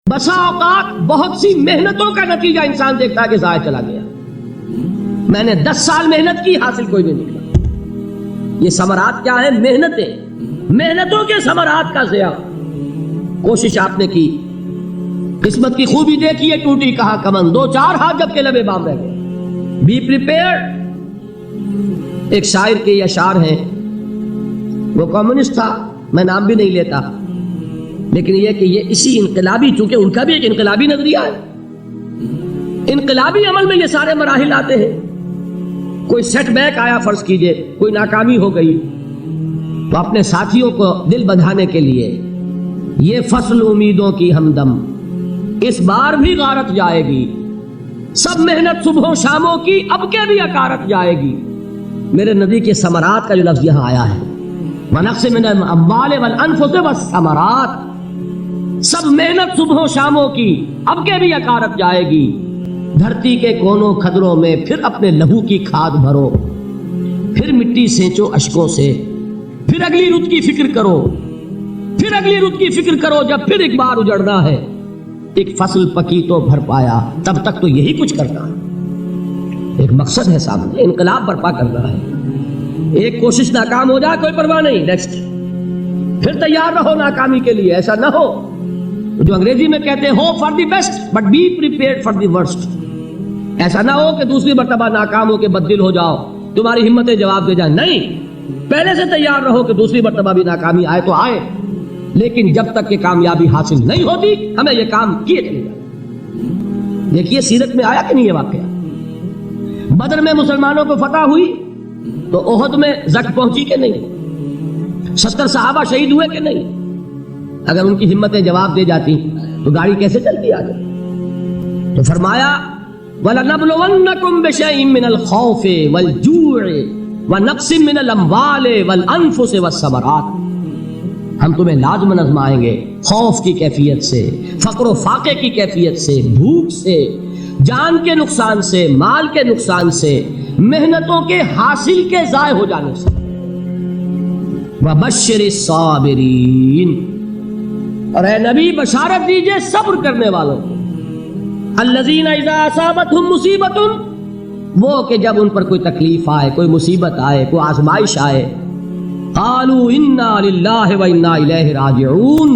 بسا اوقات بہت سی محنتوں کا نتیجہ انسان دیکھتا ہے کہ ضائع چلا گیا، میں نے 10 سال محنت کی، حاصل کوئی نہیں نکلا۔ یہ ثمرات کیا ہے؟ محنتوں کے ثمرات کا ضیاع۔ کوشش آپ نے کی، قسمت کی خوبی دیکھی ہے، ٹوٹی کہاں کمن، 2-4 ہاتھ جب کے لبے بام رہ گئے۔ Be prepared. ایک شاعر کے یہ اشعار ہیں، وہ کمیونسٹ تھا، میں نام بھی نہیں لیتا، لیکن یہ کہ یہ اسی انقلابی، چونکہ ان کا بھی ایک انقلابی نظریہ ہے، انقلابی عمل میں یہ سارے مراحل آتے ہیں۔ کوئی سیٹ بیک آیا فرض کیجئے، کوئی ناکامی ہو گئی، تو اپنے ساتھیوں کو دل بندھانے کے لیے یہ فصل امیدوں کی ہمدم اس بار بھی غارت جائے گی، سب محنت صبحوں شاموں کی اب کے بھی اکارت جائے گی۔ میرے نبی کے ثمرات کا جو لفظ یہاں آیا ہے، وَنَقْصٍ مِّنَ الْأَمْوَالِ وَالْأَنفُسِ وَالثَّمَرَاتِ، سب محنت صبحوں شاموں کی اب کے بھی اکارت جائے گی۔ دھرتی کے کونوں کھدروں میں پھر اپنے لہو کی کھاد بھرو، پھر مٹی سینچو اشکوں سے، پھر اگلی رت کی فکر کرو، پھر اگلی رت کی فکر کرو، جب پھر ایک بار اجڑنا ہے۔ ایک فصل پکی تو بھر پایا، تب تک تو یہی کچھ کرنا ہے، ایک مقصد ہے سامنے، انقلاب برپا کرنا ہے۔ ایک کوشش ناکام ہو جائے کوئی پرواہ نہیں، نیکسٹ، پھر تیار رہو ناکامی کے لیے۔ ایسا نہ ہو جو انگریزی میں کہتے ہیں hope for the best but be prepared for the worst. ایسا نہ ہو کہ دوسری مرتبہ ناکام ہو کے بددل ہو جاؤ، تمہاری ہمتیں جواب دے جائیں، نہیں، پہلے سے تیار رہو کہ دوسری مرتبہ بھی ناکامی آئے تو آئے، لیکن جب تک کہ کامیابی حاصل نہیں ہوتی ہمیں یہ کام کیے چلے جائیں۔ دیکھیے سیرت میں آیا کہ نہیں یہ واقعہ؟ بدر میں مسلمانوں کو فتح ہوئی تو احد میں زک پہنچی کہ نہیں؟ 70 صحابہ شہید ہوئے کہ نہیں؟ اگر ان کی ہمتیں جواب دے جاتی تو گاڑی کیسے چلتی آگے؟ تو فرمایا وَلَنَبْلُوَنَّكُمْ بِشَيْءٍ مِّنَ الْخَوْفِ وَالْجُوعِ وَنَقْصٍ مِّنَ الْأَمْوَالِ وَالْأَنفُسِ وَالثَّمَرَاتِ، ہم تمہیں لازم آزمائیں گے، خوف کی کیفیت سے، فقر و فاقے کی کیفیت سے، بھوک سے، جان کے نقصان سے، مال کے نقصان سے، محنتوں کے حاصل کے ضائع ہو جانے سے۔ وَبَشِّرِ الصَّابِرِينَ، اور اے نبی بشارت دیجئے صبر کرنے والوں کو۔ الَّذِينَ إِذَا أَصَابَتْهُمْ مُصِيبَةٌ، وہ کہ جب ان پر کوئی تکلیف آئے، کوئی مصیبت آئے، کوئی آزمائش آئے، قالوا انا للہ و انا الیہ راجعون،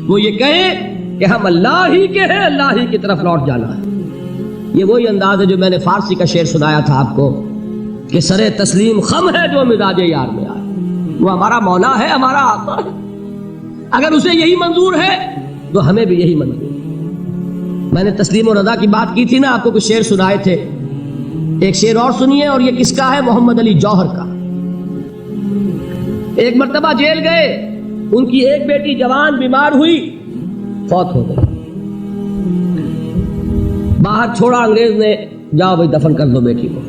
وہ یہ کہیں کہ ہم اللہ ہی کے ہیں، اللہ ہی کی طرف لوٹ جانا ہے۔ یہ وہی انداز ہے جو میں نے فارسی کا شعر سنایا تھا آپ کو کہ سر تسلیم خم ہے جو مزاج یار میں آئے۔ وہ ہمارا مولا ہے، ہمارا آقا ہے، اگر اسے یہی منظور ہے تو ہمیں بھی یہی منظور ہے۔ میں نے تسلیم و رضا کی بات کی تھی نا، آپ کو کچھ شعر سنائے تھے، ایک شعر اور سنیے، اور یہ کس کا ہے؟ محمد علی جوہر کا۔ ایک مرتبہ جیل گئے، ان کی ایک بیٹی جوان بیمار ہوئی، فوت ہو گئی، باہر چھوڑا انگریز نے، جاؤ بھائی دفن کر دو بیٹی کو۔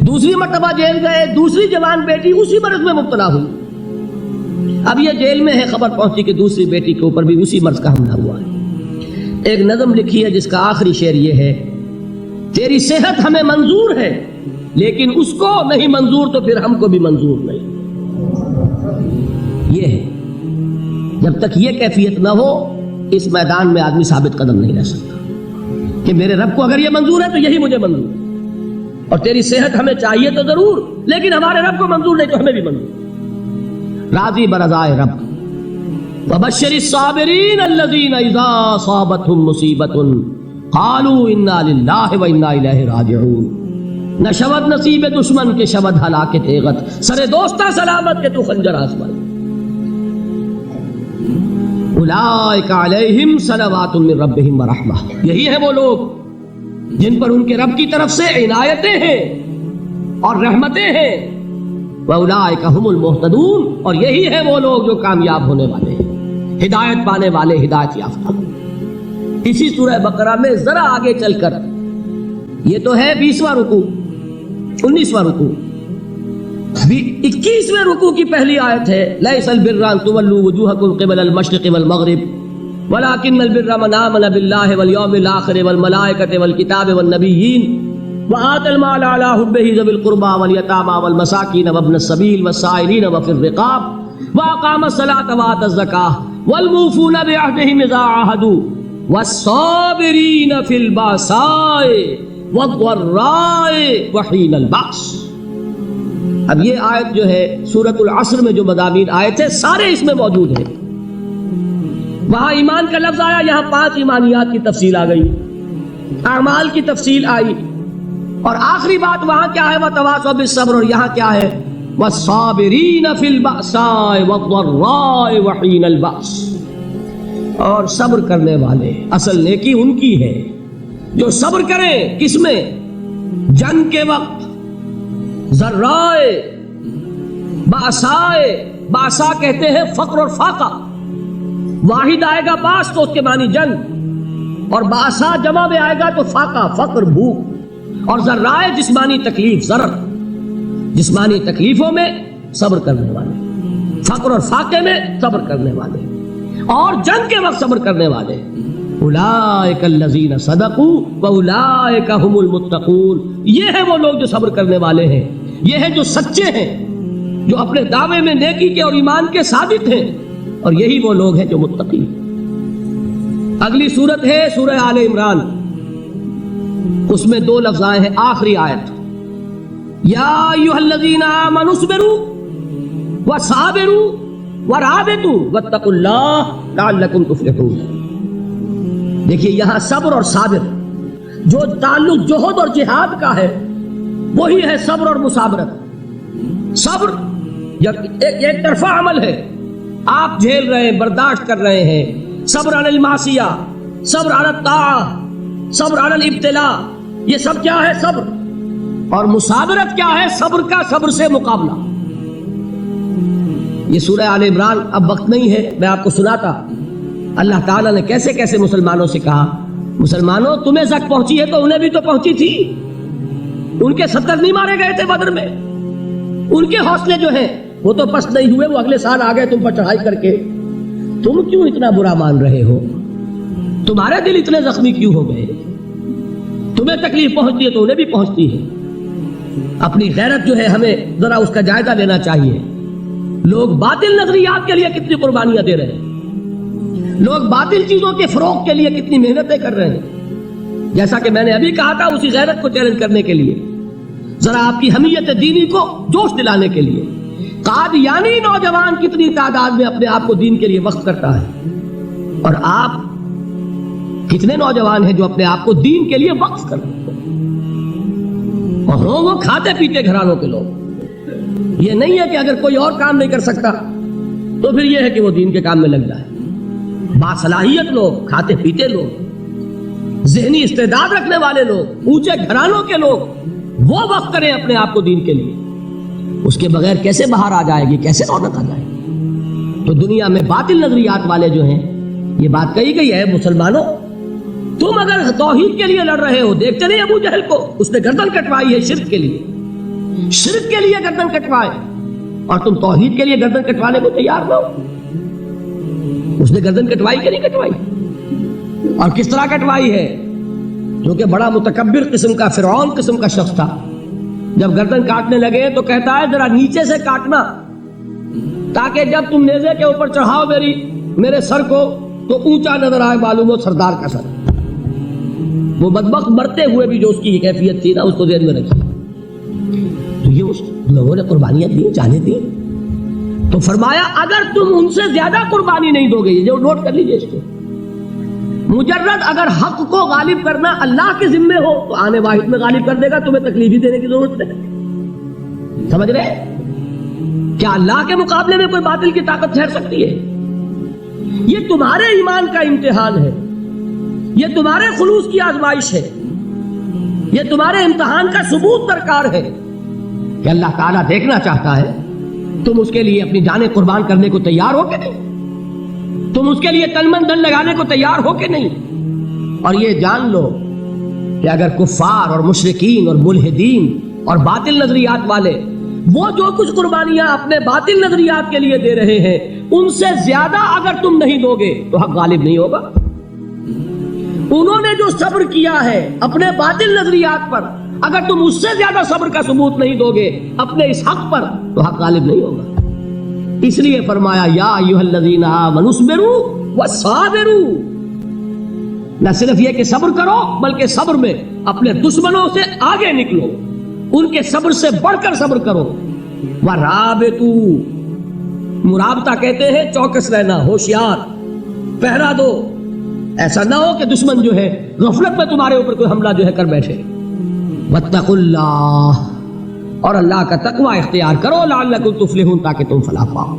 دوسری مرتبہ جیل گئے، دوسری جوان بیٹی اسی مرض میں مبتلا ہوئی۔ اب یہ جیل میں ہے، خبر پہنچی کہ دوسری بیٹی کے اوپر بھی اسی مرض کا حملہ ہوا ہے۔ ایک نظم لکھی ہے جس کا آخری شعر یہ ہے، تیری صحت ہمیں منظور ہے لیکن اس کو نہیں منظور تو پھر ہم کو بھی منظور نہیں۔ یہ ہے، جب تک یہ کیفیت نہ ہو اس میدان میں آدمی ثابت قدم نہیں رہ سکتا کہ میرے رب کو اگر یہ منظور ہے تو یہی مجھے منظور ہے، اور تیری صحت ہمیں چاہیے تو ضرور، لیکن ہمارے رب کو منظور نہیں تو ہمیں بھی منظور۔ راضی برضائے رب۔ وَبَشِّرِ الصَّابِرِينَ الَّذِينَ إِذَا أَصَابَتْهُمْ مُصِيبَةٌ قَالُوا إِنَّا لِلَّهِ وَإِنَّا إِلَيْهِ رَاجِعُونَ۔ نہ شود نصیب دشمن کے شود ہلاک تیغت، سر دوستہ سلامت کے تو خنجر آزمائے۔ اولئک علیہم صلوات من ربہم ورحمہ، یہی ہے وہ لوگ جن پر ان کے رب کی طرف سے عنایتیں ہیں اور رحمتیں ہیں۔ واولئک ھم المہتدون، اور یہی ہے وہ لوگ جو کامیاب ہونے والے ہیں، ہدایت پانے والے، ہدایت یافتہ۔ اسی سورہ بقرہ میں ذرا آگے چل کر، یہ تو ہے 20واں رکوع، 19واں رکوع، 21ویں رکوع کی پہلی آیت ہے، لیس البر ان تولوا وجوہکم قبل المشرق والمغرب ولکن البر من آمن باللہ والیوم الآخر والملائکۃ والکتاب والنبیین وآتى المال على حبه ذوي القربى واليتامى والمساكين وابن السبيل والسائلين وفي الرقاب وأقام الصلاة وآتى الزكاة والموفون بعہدہم اذا عاہدوا والصابرین فی الباساء والضراء وحین البأس۔ اب یہ آیت جو ہے سورۃ العصر میں جو مضامین آئے تھے سارے اس میں موجود ہیں۔ وہاں ایمان کا لفظ آیا، یہاں 5 ایمانیات کی تفصیل آ گئی، اعمال کی تفصیل آئی، اور آخری بات وہاں کیا ہے وتواصوا بالصبر، اور یہاں کیا ہے والصابرین فی البأساء والضراء وحین البأس، اور صبر کرنے والے، اصل نیکی ان کی ہے جو صبر کریں، کس میں؟ جنگ کے وقت، ذرائے، باسائے، باسا کہتے ہیں فقر اور فاقہ، واحد آئے گا باس تو اس کے معنی جنگ، اور باسا جمع میں آئے گا تو فاقہ، فقر، بھوک، اور ذرائے جسمانی تکلیف، ضرر، جسمانی تکلیفوں میں صبر کرنے والے، فقر اور فاقے میں صبر کرنے والے، اور جنگ کے وقت صبر کرنے والے، اولئک الذین صدقوا واولئک هم المتقون، یہ ہیں وہ لوگ جو صبر کرنے والے ہیں، یہ ہیں جو سچے ہیں، جو اپنے دعوے میں نیکی کے اور ایمان کے ثابت ہیں، اور یہی وہ لوگ ہیں جو متقی۔ اگلی صورت ہے سورہ آل عمران، اس میں 2 لفظ آئے ہیں، آخری آیت، یا ایھا الذین آمنوا اصبروا وصابروا ورابطوا واتقوا اللہ لعلکم تفلحون۔ دیکھیے یہاں صبر اور صابر جو تعلق جہد اور جہاد کا ہے وہی ہے صبر اور مصابرت۔ صبر ایک طرفہ عمل ہے، آپ جھیل رہے ہیں، برداشت کر رہے ہیں، صبر علی المعصیہ، صبر علی الطاعہ، صبر علی الابتلاء، یہ سب کیا ہے؟ صبر۔ اور مصابرت کیا ہے؟ صبر کا صبر سے مقابلہ۔ یہ سورہ آل عمران، اب وقت نہیں ہے میں آپ کو سناتا اللہ تعالیٰ نے کیسے کیسے مسلمانوں سے کہا، مسلمانوں تمہیں زک پہنچی ہے تو انہیں بھی تو پہنچی تھی، ان کے 70 نہیں مارے گئے تھے بدر میں، ان کے حوصلے جو ہیں وہ تو پست نہیں ہوئے، وہ اگلے سال آ گئے تم پر چڑھائی کر کے، تم کیوں اتنا برا مان رہے ہو؟ تمہارے دل اتنے زخمی کیوں ہو گئے؟ تمہیں تکلیف پہنچتی ہے تو انہیں بھی پہنچتی ہے۔ اپنی غیرت جو ہے ہمیں ذرا اس کا جائزہ لینا چاہیے۔ لوگ باطل نظریات کے لیے کتنی قربانیاں دے رہے ہیں، لوگ باطل چیزوں کے فروغ کے لیے کتنی محنتیں کر رہے ہیں۔ جیسا کہ میں نے ابھی کہا تھا، اسی غیرت کو چیلنج کرنے کے لیے، ذرا آپ کی حمیت دینی کو جوش دلانے کے لیے، قادیانی نوجوان کتنی تعداد میں اپنے آپ کو دین کے لیے وقف کرتا ہے، اور آپ کتنے نوجوان ہیں جو اپنے آپ کو دین کے لیے وقف کرتے ہیں، اور ہوں وہ کھاتے پیتے گھرانوں کے لوگ۔ یہ نہیں ہے کہ اگر کوئی اور کام نہیں کر سکتا تو پھر یہ ہے کہ وہ دین کے کام میں لگ جائے۔ باصلاحیت لوگ، کھاتے پیتے لوگ، ذہنی استعداد رکھنے والے لوگ، اونچے گھرانوں کے لوگ، وہ وقف کریں اپنے آپ کو دین کے لیے۔ اس کے بغیر کیسے باہر آ جائے گی، کیسے رونق آ جائے گی؟ تو دنیا میں باطل نظریات والے جو ہیں، یہ بات کہی گئی ہے، مسلمانوں تم اگر توحید کے لیے لڑ رہے ہو، دیکھتے نہیں ابو جہل کو، اس نے گردن کٹوائی ہے شرک کے لیے، شرک کے لیے گردن کٹوائے، اور تم توحید کے لیے گردن کٹوانے کو تیار نہ ہو۔ اس نے گردن کٹوائی کہ نہیں کٹوائی؟ اور کس طرح کٹوائی ہے؟ جو کہ بڑا متکبر قسم کا، فرعون قسم کا شخص تھا، جب گردن کاٹنے لگے تو کہتا ہے ذرا نیچے سے کاٹنا، تاکہ جب تم نیزے کے اوپر چڑھاؤ میرے سر کو تو اونچا نظر آئے، معلوم ہو سردار کا سر۔ وہ بدبخت مرتے ہوئے بھی جو اس کی کیفیت تھی نا، اس کو ذہن میں رکھی۔ تو یہ اس لوگوں نے قربانیاں دی، جانے دی، تو فرمایا اگر تم ان سے زیادہ قربانی نہیں دو گے، یہ جو نوٹ کر لیجئے اس کو، مجرد اگر حق کو غالب کرنا اللہ کے ذمے ہو تو آنے واحد میں غالب کر دے گا، تمہیں تکلیف ہی دینے کی ضرورت نہیں۔ سمجھ رہے؟ کیا اللہ کے مقابلے میں کوئی باطل کی طاقت ٹھہر سکتی ہے؟ یہ تمہارے ایمان کا امتحان ہے، یہ تمہارے خلوص کی آزمائش ہے، یہ تمہارے امتحان کا ثبوت درکار ہے کہ اللہ تعالیٰ دیکھنا چاہتا ہے تم اس کے لیے اپنی جانیں قربان کرنے کو تیار ہو کہ نہیں، تم اس کے لیے تن من دھن لگانے کو تیار ہو کہ نہیں۔ اور یہ جان لو کہ اگر کفار اور مشرکین اور ملحدین اور باطل نظریات والے وہ جو کچھ قربانیاں اپنے باطل نظریات کے لیے دے رہے ہیں، ان سے زیادہ اگر تم نہیں دو گے تو حق غالب نہیں ہوگا۔ انہوں نے جو صبر کیا ہے اپنے باطل نظریات پر، اگر تم اس سے زیادہ صبر کا ثبوت نہیں دو گے اپنے اس حق پر تو حق غالب نہیں ہوگا۔ اس لیے فرمایا یا ایھا الذین آمنوا اصبروا وصابروا، نہ صرف یہ کہ صبر کرو بلکہ صبر میں اپنے دشمنوں سے آگے نکلو، ان کے صبر سے بڑھ کر صبر کرو۔ ورابطوا، مرابطہ کہتے ہیں چوکس رہنا، ہوشیار، پہرا دو، ایسا نہ ہو کہ دشمن جو ہے غفلت میں تمہارے اوپر کوئی حملہ جو ہے کر بیٹھے۔ واتقوا اللہ، اور اللہ کا تقوی اختیار کرو، لعلکم تفلحون، تاکہ تم فلاح پاؤ۔